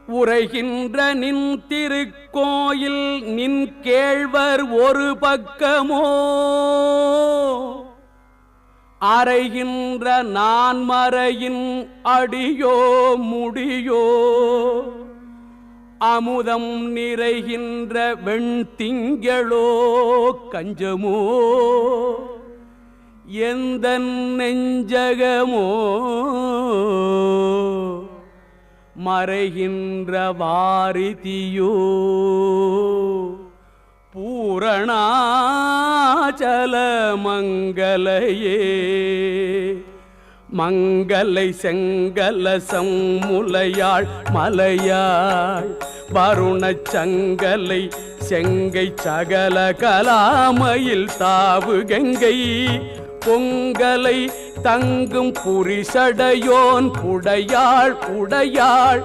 உரைகின்ற நின் திருக்கோயில் நின் கேழ்வர் ஒரு பக்கமோ அறைகின்ற நான்மறையின் அடியோ முடியோ அமுதம் நிறைகின்ற வெண்திங்களோ கஞ்சமோ எந்த நெஞ்சகமோ மறைகின்ற வாரிதியோ பூரணாச்சல மங்களையே மங்கலை செங்கல சம்முலையாள் மலையாள் வருணச் சங்கலை செங்கை சகல கலாமையில் தாவு கங்கை பொங்கலை தங்கும் புரிசடையோன் புடையாள் புடையாள்